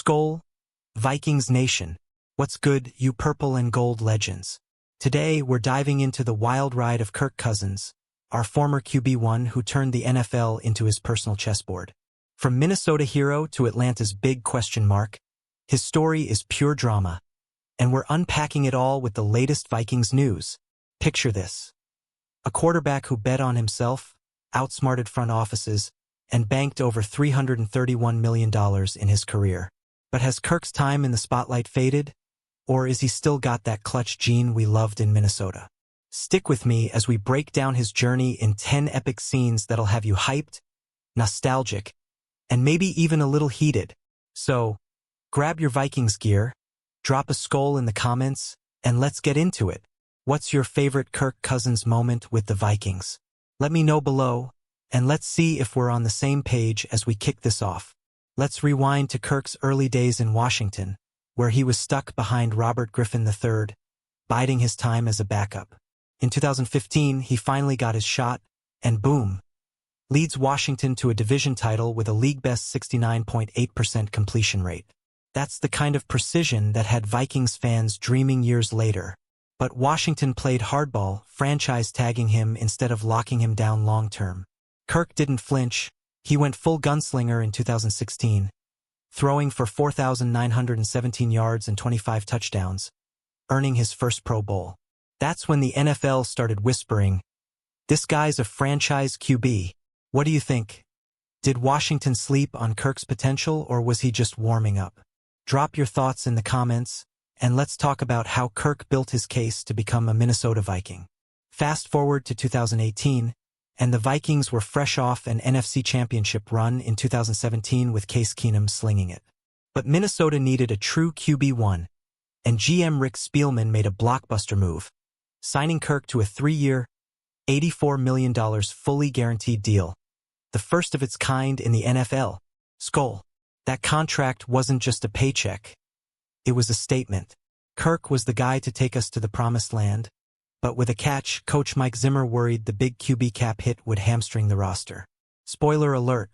Skol, Vikings Nation. What's good, you purple and gold legends? Today, we're diving into the wild ride of Kirk Cousins, our former QB1 who turned the NFL into his personal chessboard. From Minnesota hero to Atlanta's big question mark, his story is pure drama. And we're unpacking it all with the latest Vikings news. Picture this. A quarterback who bet on himself, outsmarted front offices, and banked over $331 million in his career. But has Kirk's time in the spotlight faded? Or is he still got that clutch gene we loved in Minnesota? Stick with me as we break down his journey in 10 epic scenes that'll have you hyped, nostalgic, and maybe even a little heated. So, grab your Vikings gear, drop a Skol in the comments, and let's get into it. What's your favorite Kirk Cousins moment with the Vikings? Let me know below, and let's see if we're on the same page as we kick this off. Let's rewind to Kirk's early days in Washington, where he was stuck behind Robert Griffin III, biding his time as a backup. In 2015, he finally got his shot, and boom, leads Washington to a division title with a league-best 69.8% completion rate. That's the kind of precision that had Vikings fans dreaming years later. But Washington played hardball, franchise tagging him instead of locking him down long-term. Kirk didn't flinch. He went full gunslinger in 2016, throwing for 4,917 yards and 25 touchdowns, earning his first Pro Bowl. That's when the NFL started whispering, "This guy's a franchise QB." What do you think? Did Washington sleep on Kirk's potential, or was he just warming up? Drop your thoughts in the comments, and let's talk about how Kirk built his case to become a Minnesota Viking. Fast forward to 2018, and the Vikings were fresh off an NFC Championship run in 2017 with Case Keenum slinging it. But Minnesota needed a true QB1, and GM Rick Spielman made a blockbuster move, signing Kirk to a 3-year, $84 million fully guaranteed deal, the first of its kind in the NFL. Skol. That contract wasn't just a paycheck. It was a statement. Kirk was the guy to take us to the promised land, but with a catch, Coach Mike Zimmer worried the big QB cap hit would hamstring the roster. Spoiler alert,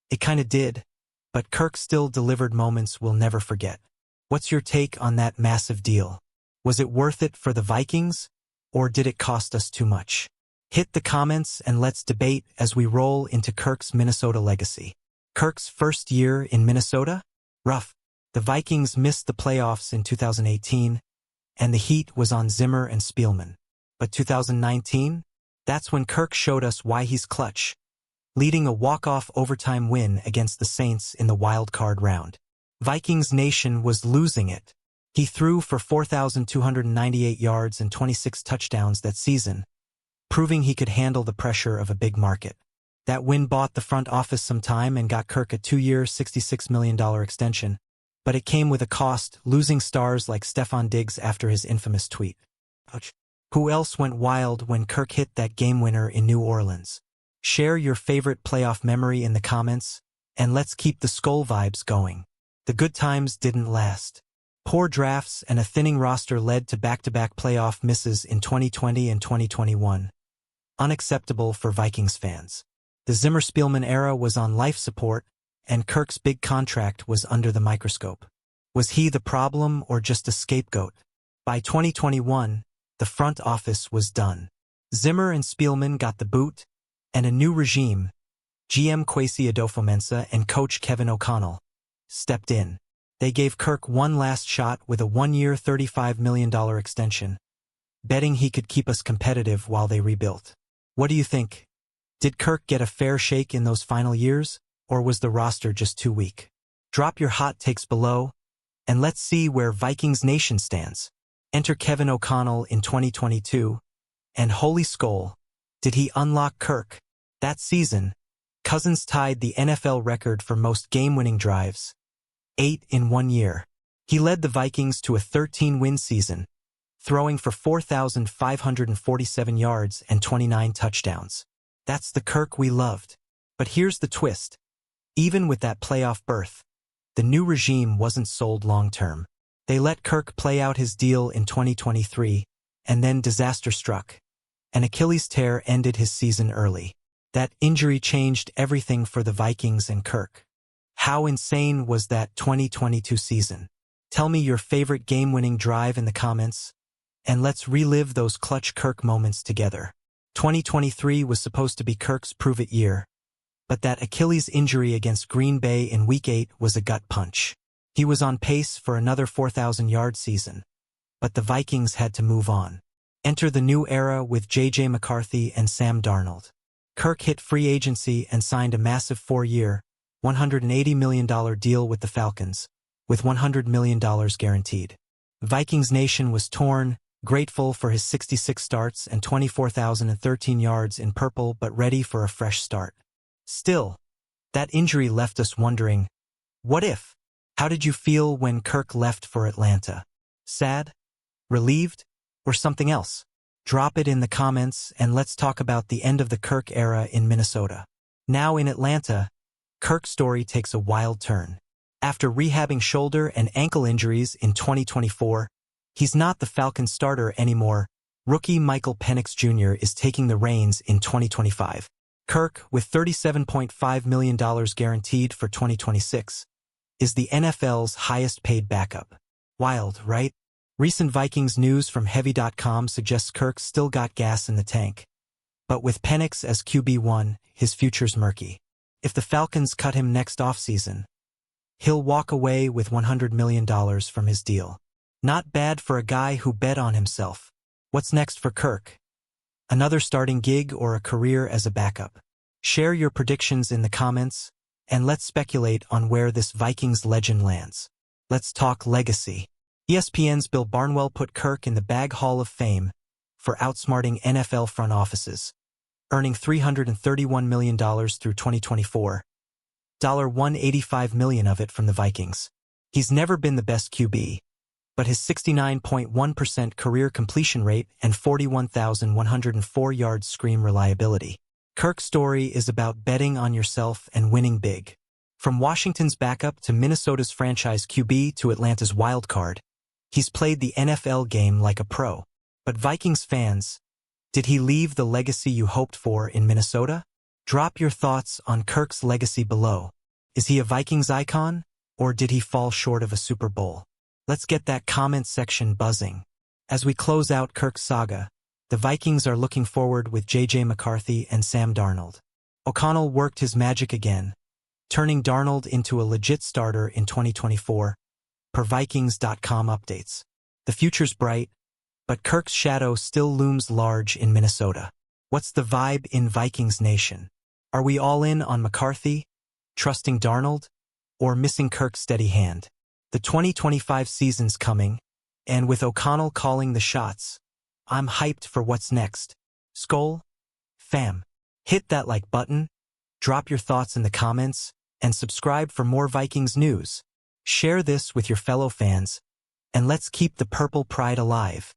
it kinda did, but Kirk still delivered moments we'll never forget. What's your take on that massive deal? Was it worth it for the Vikings, or did it cost us too much? Hit the comments and let's debate as we roll into Kirk's Minnesota legacy. Kirk's first year in Minnesota? Rough. The Vikings missed the playoffs in 2018, and the heat was on Zimmer and Spielman. But 2019? That's when Kirk showed us why he's clutch, leading a walk-off overtime win against the Saints in the wild card round. Vikings Nation was losing it. He threw for 4,298 yards and 26 touchdowns that season, proving he could handle the pressure of a big market. That win bought the front office some time and got Kirk a 2-year, $66 million extension. But it came with a cost, losing stars like Stefon Diggs after his infamous tweet. Ouch. Who else went wild when Kirk hit that game winner in New Orleans? Share your favorite playoff memory in the comments, and let's keep the Skol vibes going. The good times didn't last. Poor drafts and a thinning roster led to back-to-back playoff misses in 2020 and 2021. Unacceptable for Vikings fans. The Zimmer-Spielman era was on life support, and Kirk's big contract was under the microscope. Was he the problem or just a scapegoat? By 2021, the front office was done. Zimmer and Spielman got the boot, and a new regime, GM Kwesi Adofo-Mensah and coach Kevin O'Connell, stepped in. They gave Kirk one last shot with a 1-year, $35 million extension, betting he could keep us competitive while they rebuilt. What do you think? Did Kirk get a fair shake in those final years, or was the roster just too weak? Drop your hot takes below, and let's see where Vikings Nation stands. Enter Kevin O'Connell in 2022, and holy Skol, did he unlock Kirk? That season, Cousins tied the NFL record for most game-winning drives, 8 in 1 year. He led the Vikings to a 13-win season, throwing for 4,547 yards and 29 touchdowns. That's the Kirk we loved. But here's the twist. Even with that playoff berth, the new regime wasn't sold long-term. They let Kirk play out his deal in 2023, and then disaster struck. An Achilles tear ended his season early. That injury changed everything for the Vikings and Kirk. How insane was that 2022 season? Tell me your favorite game-winning drive in the comments, and let's relive those clutch Kirk moments together. 2023 was supposed to be Kirk's prove-it year, but that Achilles injury against Green Bay in Week 8 was a gut punch. He was on pace for another 4,000-yard season, but the Vikings had to move on. Enter the new era with J.J. McCarthy and Sam Darnold. Kirk hit free agency and signed a massive 4-year, $180 million deal with the Falcons, with $100 million guaranteed. Vikings Nation was torn, grateful for his 66 starts and 24,013 yards in purple but ready for a fresh start. Still, that injury left us wondering, what if? How did you feel when Kirk left for Atlanta? Sad? Relieved? Or something else? Drop it in the comments and let's talk about the end of the Kirk era in Minnesota. Now in Atlanta, Kirk's story takes a wild turn. After rehabbing shoulder and ankle injuries in 2024, he's not the Falcons starter anymore. Rookie Michael Penix Jr. is taking the reins in 2025. Kirk, with $37.5 million guaranteed for 2026, is the NFL's highest-paid backup. Wild, right? Recent Vikings news from Heavy.com suggests Kirk still got gas in the tank. But with Penix as QB1, his future's murky. If the Falcons cut him next offseason, he'll walk away with $100 million from his deal. Not bad for a guy who bet on himself. What's next for Kirk? Another starting gig or a career as a backup? Share your predictions in the comments, and let's speculate on where this Vikings legend lands. Let's talk legacy. ESPN's Bill Barnwell put Kirk in the Bag Hall of Fame for outsmarting NFL front offices, earning $331 million through 2024, $185 million of it from the Vikings. He's never been the best QB, but his 69.1% career completion rate and 41,104 yards scream reliability. Kirk's story is about betting on yourself and winning big. From Washington's backup to Minnesota's franchise QB to Atlanta's wild card, he's played the NFL game like a pro. But Vikings fans, did he leave the legacy you hoped for in Minnesota? Drop your thoughts on Kirk's legacy below. Is he a Vikings icon, or did he fall short of a Super Bowl? Let's get that comment section buzzing. As we close out Kirk's saga, the Vikings are looking forward with J.J. McCarthy and Sam Darnold. O'Connell worked his magic again, turning Darnold into a legit starter in 2024, per Vikings.com updates. The future's bright, but Kirk's shadow still looms large in Minnesota. What's the vibe in Vikings Nation? Are we all in on McCarthy, trusting Darnold, or missing Kirk's steady hand? The 2025 season's coming, and with O'Connell calling the shots, I'm hyped for what's next. Skol? Fam, hit that like button, drop your thoughts in the comments, and subscribe for more Vikings news. Share this with your fellow fans, and let's keep the purple pride alive.